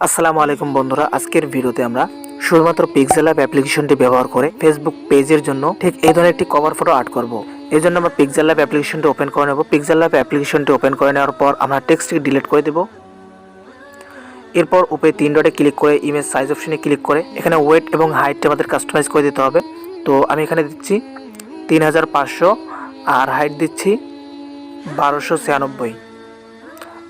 আসসালামু আলাইকুম বন্ধুরা, আজকের ভিডিওতে আমরা শুধুমাত্র পিক্সেলঅ্যাপ অ্যাপ্লিকেশনটি ব্যবহার করে ফেসবুক পেজের জন্য ঠিক এই ধরনের একটি কভার ফটো আর্ট করব। এই জন্য আমরা পিক্সেলঅ্যাপ অ্যাপ্লিকেশনটি ওপেন করে নেব। পিক্সেলঅ্যাপ অ্যাপ্লিকেশনটি ওপেন করে নেওয়ার পর আমরা টেক্সটটি ডিলিট করে দেব। এরপর উপরে 3 ডটে ক্লিক করে ইমেজ সাইজ অপশনে ক্লিক করে এখানে ওয়েট এবং হাইটটা আমাদের কাস্টমাইজ করে দিতে হবে। তো আমি এখানে দিচ্ছি 3500 আর হাইট দিচ্ছি 1296।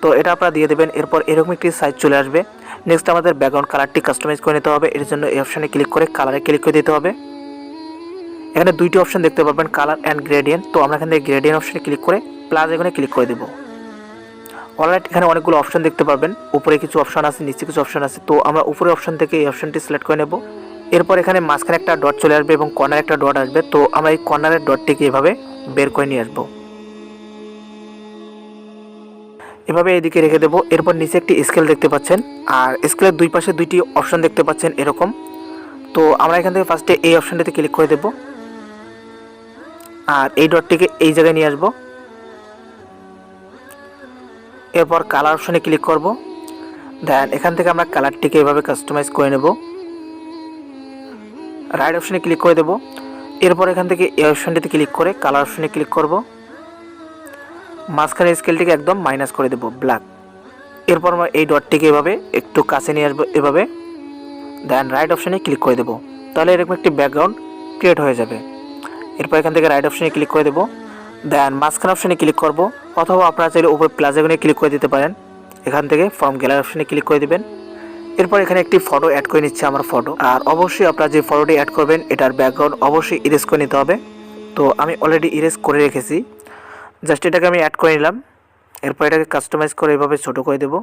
তো এটা আপনারা দিয়ে দেবেন। এরপর এরকম একটি সাইজ চলে আসবে। নেক্সট আমাদের ব্যাকগ্রাউন্ড কালারটি কাস্টমাইজ করে নিতে হবে। এর জন্য এই অপশানে ক্লিক করে কালারে ক্লিক করে দিতে হবে। এখানে দুইটি অপশন দেখতে পাবেন, কালার অ্যান্ড গ্রেডিয়েন্ট। তো আমরা এখান থেকে গ্রেডিয়েন্ট অপশানে ক্লিক করে প্লাস এখানে ক্লিক করে দেবো। অলরাইট, এখানে অনেকগুলো অপশন দেখতে পাবেন। উপরে কিছু অপশন আছে, নিচে কিছু অপশন আছে। তো আমরা উপরে অপশন থেকে এই অপশনটি সিলেক্ট করে নেব। এরপর এখানে মাঝখানে একটা ডট চলে আসবে এবং কর্নারে একটা ডট আসবে। তো আমরা এই কর্নারের ডটটিকে এভাবে বের করে নিয়ে আসবো, এভাবে এদিকে রেখে দেবো। এরপর নিচে একটি স্কেল দেখতে পাচ্ছেন, আর স্কেলের দুই পাশে দুইটি অপশন দেখতে পাচ্ছেন এরকম। তো আমরা এখান থেকে ফার্স্টে এই অপশনটিতে ক্লিক করে দেব আর এই ডটটিকে এই জায়গায় নিয়ে আসবো। এরপর কালার অপশনে ক্লিক করব। দেন এখান থেকে আমরা কালারটিকে এভাবে কাস্টমাইজ করে নেব। রাইট অপশনে ক্লিক করে দেব। এরপর এখান থেকে এই অপশনটিতে ক্লিক করে কালার অপশনে ক্লিক করব। মাঝখানে স্কেলটিকে একদম মাইনাস করে দেব ব্ল্যাক। এরপর আমরা এই ডটটিকে এভাবে একটু কাছে নিয়ে আসবো এভাবে। দেন রাইট অপশনে ক্লিক করে দেব। তাহলে এরকম একটি ব্যাকগ্রাউন্ড ক্রিয়েট হয়ে যাবে। এরপর এখান থেকে রাইট অপশনে ক্লিক করে দেব। দেন মাঝখানে অপশনে ক্লিক করব, অথবা আপনারা চাইলে উপরে প্লাস আইকনে ক্লিক করে দিতে পারেন। এখান থেকে ফ্রম গ্যালারি অপশনে ক্লিক করে দেবেন। এরপর এখানে একটি ফটো অ্যাড করে নিচ্ছে আমার ফটো। আর অবশ্যই আপনারা যে ফটোটি অ্যাড করবেন এটার ব্যাকগ্রাউন্ড অবশ্যই ইরেজ করে নিতে হবে। তো আমি অলরেডি ইরেজ করে রেখেছি, জাস্ট এটাকে আমি অ্যাড করে নিলাম। এরপর এটাকে কাস্টমাইজ করে এভাবে ছোটো করে দেব।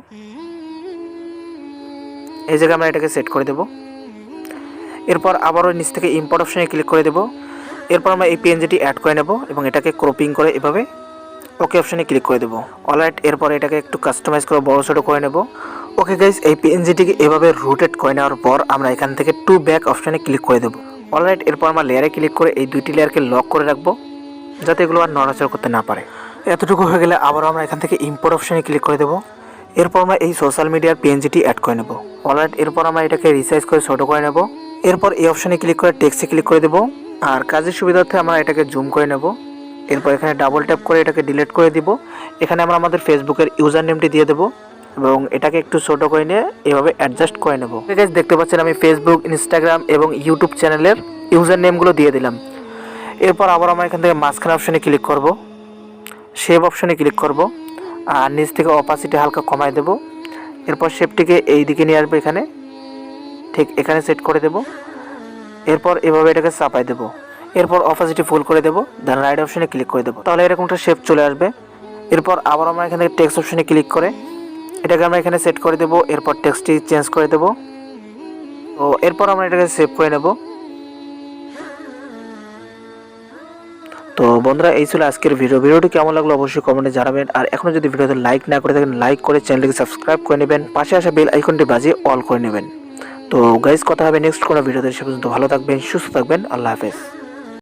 এই জায়গায় আমরা এটাকে সেট করে দেব। এরপর আবারও নিচ থেকে ইম্পোর্ট অপশনে ক্লিক করে দেব। এরপর আমরা এই পিএনজিটি অ্যাড করে নেব এবং এটাকে ক্রপিং করে এভাবে ওকে অপশনে ক্লিক করে দেব। অলরাইট, এরপর এটাকে একটু কাস্টমাইজ করে বড় ছোটো করে নেব। ওকে গাইস, এই পিএনজিটিকে এভাবে রোটেট করে নেওয়ার পর আমরা এখান থেকে টু ব্যাক অপশনে ক্লিক করে দেব। অলরাইট, এরপর আমরা লেয়ারে ক্লিক করে এই দুইটি লেয়ারকে লক করে রাখবো, যাতে এগুলো আর নড়াচড়া করতে না পারে। এতটুকু হয়ে গেলে আবারও আমরা এখান থেকে ইম্পোর্ট অপশনে ক্লিক করে দেব। এরপর আমরা এই সোশ্যাল মিডিয়ার পিএনজিটি অ্যাড করে নেব। অলরাইট, এরপর আমরা এটাকে রিসাইজ করে ছোটো করে নেব। এরপর এই অপশনে ক্লিক করে টেক্সটে ক্লিক করে দেব। আর কাজের সুবিধার্থে আমরা এটাকে জুম করে নেব। এরপর এখানে ডাবল ট্যাপ করে এটাকে ডিলিট করে দিব। এখানে আমরা আমাদের ফেসবুকের ইউজার নেমটি দিয়ে দেবো এবং এটাকে একটু ছোটো করে নিয়ে এভাবে অ্যাডজাস্ট করে নেব। দেখতে পাচ্ছেন আমি ফেসবুক, ইনস্টাগ্রাম এবং ইউটিউব চ্যানেলের ইউজার নেমগুলো দিয়ে দিলাম। এরপর আবার আমরা এখান থেকে মাঝখানে অপশনে ক্লিক করব, শেপ অপশনে ক্লিক করব আর নিচ থেকে অপাসিটি হালকা কমায় দেব। এরপর শেপটিকে এই দিকে নিয়ে আসবো, এখানে ঠিক এখানে সেট করে দেব। এরপর এভাবে এটাকে চাপাই দেব। এরপর অপাসিটি ফুল করে দেব। দেন রাইট অপশনে ক্লিক করে দেব। তাহলে এরকম একটা শেপ চলে আসবে। এরপর আবার আমরা এখান থেকে টেক্সট অপশনে ক্লিক করে এটাকে আমরা এখানে সেট করে দেব। এরপর টেক্সটটি চেঞ্জ করে দেব। তো এরপর আমরা এটাকে সেভ করে নেব। তো বন্ধুরা, এই ছিল আজকের ভিডিওটি কেমন লাগলো অবশ্যই কমেন্টে জানাবেন। আর এখনো যদি ভিডিওতে লাইক না করে থাকেন, লাইক করে চ্যানেলটিকে সাবস্ক্রাইব করে নেবেন। পাশে আসা বেল আইকনটি বাজিয়ে অল করে নেবেন। তো গাইস, কথা হবে নেক্সট কোনো ভিডিওতে। সে পর্যন্ত ভালো থাকবেন, সুস্থ থাকবেন। আল্লাহ হাফেজ।